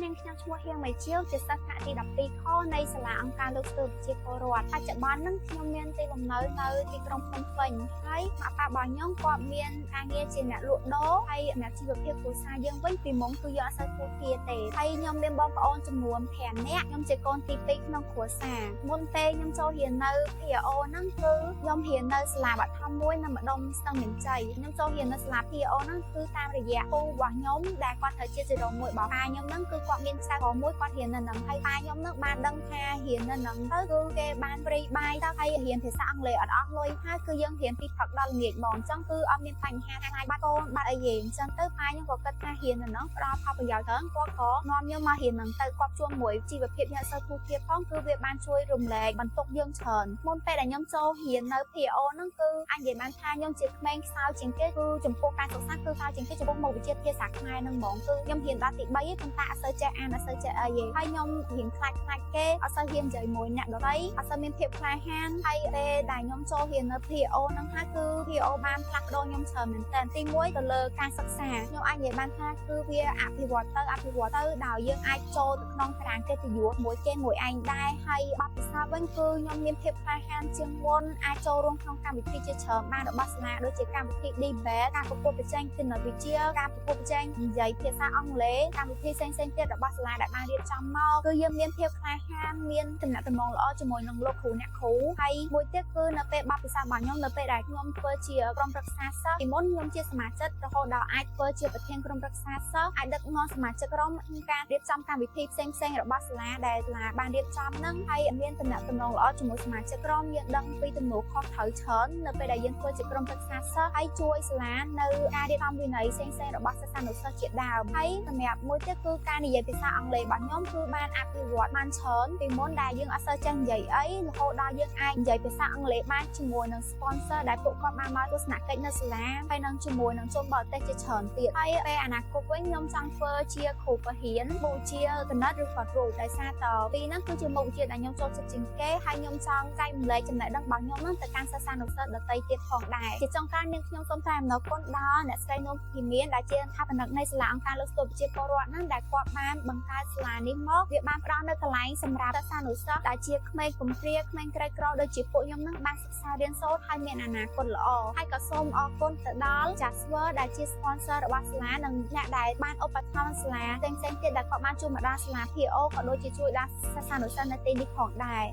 នាងខ្ញុំឈ្មោះហៀងមេជាវជាសិស្សថ្នាក់ទី12ខនៃសាលាអង្គការលើកស្ទួយប្រជាពលរដ្ឋបច្ចុប្បន្ននឹងខ្ញុំមានទីលំនៅនៅទីក្រុងភ្នំពេញហើយម៉ាក់ប៉ារបស់ខ្ញុំគាត់មានការងារជាអ្នកលក់ដូរហើយអ្នកជីវភាពគ្រួសារយើងវិញពីមុនគឺយើងអត់សូវធ្វើគ្នាទេហើយខ្ញុំមានបងប្អូនចំនួន5នាក់ខ្ញុំជាកូនទី2ក្នុងគ្រួសារមុនពេលខ្ញុំចូលរៀននៅ PO ហ្នឹងគឺខ្ញុំរៀននៅសាលាបឋមមួយនៅម្ដុំស្ទឹងមានជ័យខ្ញុំចូលរៀននៅសាលា PO ហ្នឹងគឺតាមរយៈគ្រូរបស់ខ្ញុំដែលគាត់ត្រូវជា0មួយរបស់ប៉ាខ្ញុំហ្នឹងគឺគាត់មានខ្សែក្រមួយគាត់រៀននៅហ្នឹងហើយប៉ាខ្ញុំហ្នឹងបានដឹងថារៀននៅហ្នឹងទៅគឺគេបានព្រីបាយទៅហើយរៀនភាសាអង់គ្លេសអត់អស់លុយហើយគឺយើងរៀនពីព្រឹកដល់ល្ងាចហ្មងអញ្ចឹងគឺអត់មានបញ្ហាថាបាត់កូនបាត់អីទេអញ្ចឹងទៅប៉ាខ្ញុំក៏គិតថារៀននៅហ្នឹងផ្ដល់ផលប្រយោជន៍ច្រើនគាត់ក៏នាំខ្ញុំមករៀនហ្នឹងទៅគាត់ជួបមួយជីវភាពយើងអត់សូវធូរធារផងគឺវាបានជួយរំលែកបន្ទុកយើងច្រើនមុនពេលដែលខ្ញុំចូលរៀននៅ PO ហ្នឹងគឺអញនិយាយបានថាខ្ញុំជាក្មេងខ្សោយជាងគេគឺចំពោះការសិក្សាគឺខ្សោយជាងគេចំពោះមុខវិជ្ជាភាសាខ្មែរហ្នឹងហ្មងគឺខ្ញុំរៀនដល់ទី3ទេប៉ុន្តែអត់សូវចេះអានអត់សូវចេះអីទេហើយខ្ញុំរៀនខ្លាចគេអត់សូវហ៊ាននិយាយមួយអ្នកដទៃអត់សូវមានភាពក្លាហានហើយពេលដែលខ្ញុំចូលរៀននៅ PO ហ្នឹងហើយគឺ PO បានផ្លាស់ប្ដូរខ្ញុំច្រើនមែនតើទី1ទៅលើការសិក្សាខ្ញុំអាចនិយាយបានថាគឺវាអភិវឌ្ឍទៅដោយយើងអាចចូលទៅក្នុងតារាងកិត្តិយសមួយគេមួយឯងដែរហើយបទពិសោធន៍វិញគឺខ្ញុំមានភាពក្លាហានជាងមុនអាចចូលរួមក្នុងកម្មវិធីជាច្រើនបានរបស់សាលាដូចជាកម្មវិធី Debate ការប្រកួតប្រជែងគណិតវិទ្យាការប្រកួតប្រជែងនិយាយភាសាអង់គ្លេសកម្មវិធីផ្សេងៗទៀតរបស់សាលាដែលបានរៀបចំមកគឺយើងមានភាពក្លាហានមានទំនាក់ទំនងល្អជាមួយនឹងលោកគ្រូអ្នកគ្រូហើយមួយទៀតគឺនៅពេលបទពិសោធន៍របស់ខ្ញុំនៅពេលដែលខ្ញុំធ្វើជាក្រុមប្រឹក្សាសិស្សពីមុនខ្ញុំជាសមាជិករហូតដល់អាចធ្វើជាប្រធានក្រុមប្រឹក្សាសិស្សអាចដឹកនាំសមាជិកក្រុមក្នុងការរៀបចំកម្មវិធីផ្សេងៗរបស់សាលាដែលសាលាបានរៀបចំហ្នឹងហើយមានទំនាក់ទំនងល្អជាមួយសមាជិកក្រុមយើងដឹងពីទំនួលខុសត្រូវច្រើននៅពេលដែលយើងធ្វើជាក្រុមប្រឹក្សាសិស្សហើយជួយសាលានៅការរៀបចំវិន័យផ្សេងៗរបស់សិស្សានុសិស្សជាដើមហើយសម្រាប់មួយទៀតគឺការនិយាយភាសាអង់គ្លេសរបស់ខ្ញុំគឺបានអភិវឌ្ឍបានច្រើនពីមុនដែលយើងអត់សូវចេះនិយាយអីរហូតដល់យើងអាចនិយាយភាសាអង់គ្លេសបានជាមួយនឹង sponsor ដែលពួកគាត់បានមកទស្សនកិច្ចនៅសាលាហើយនឹងជាមួយនឹងជនបរទេសជាច្រើនទៀតហើយពេលអនាគតវិញខ្ញុំចង់ធ្វើជាគ្រូបរិញ្ញាបត្រជាគណិតឬក៏គ្រូដោយសារតពីហ្នឹងគឺជាមុខវិជ្ជាដែលខ្ញុំចូលចិត្តជាងគេហើយខ្ញុំចង់ចែករំលែកចំណេះដឹងរបស់ខ្ញុំហ្នឹងទៅកាន់សិស្សានុសិស្សដទៃទៀតផងដែរជាចុងក្រោយនាងខ្ញុំសូមថ្លែងអំណរគុណដល់អ្នកស្រីនុំភីមានដែលជាស្ថាបនិកនៃសាលាអង្គការលើកស្ទួយប្រជាពលរដ្ឋហ្នឹងដែលគាត់បានបង្កើតសាលានេះមកវាបានផ្ដល់នូវកន្លែងសម្រាប់សិស្សានុសិស្សដែលជាក្មេងកំព្រាក្មេងក្រីក្រដូចជាពួកខ្ញុំហ្នឹងបានសិក្សារៀនសូត្រហើយមានអនាគតល្អហើយក៏សូមអរគុណទៅដល់ Jasper ដែលជា sponsor របស់សាលានិងអ្នកដែលបានឧបត្ថម្ភសាលាផ្សេងៗទៀតដែលគាត់បានជួយមកដល់សាលា PO ក៏ដូចជាជួយដល់សិស្សានុសិស្សនៅទីនេះផងដែរ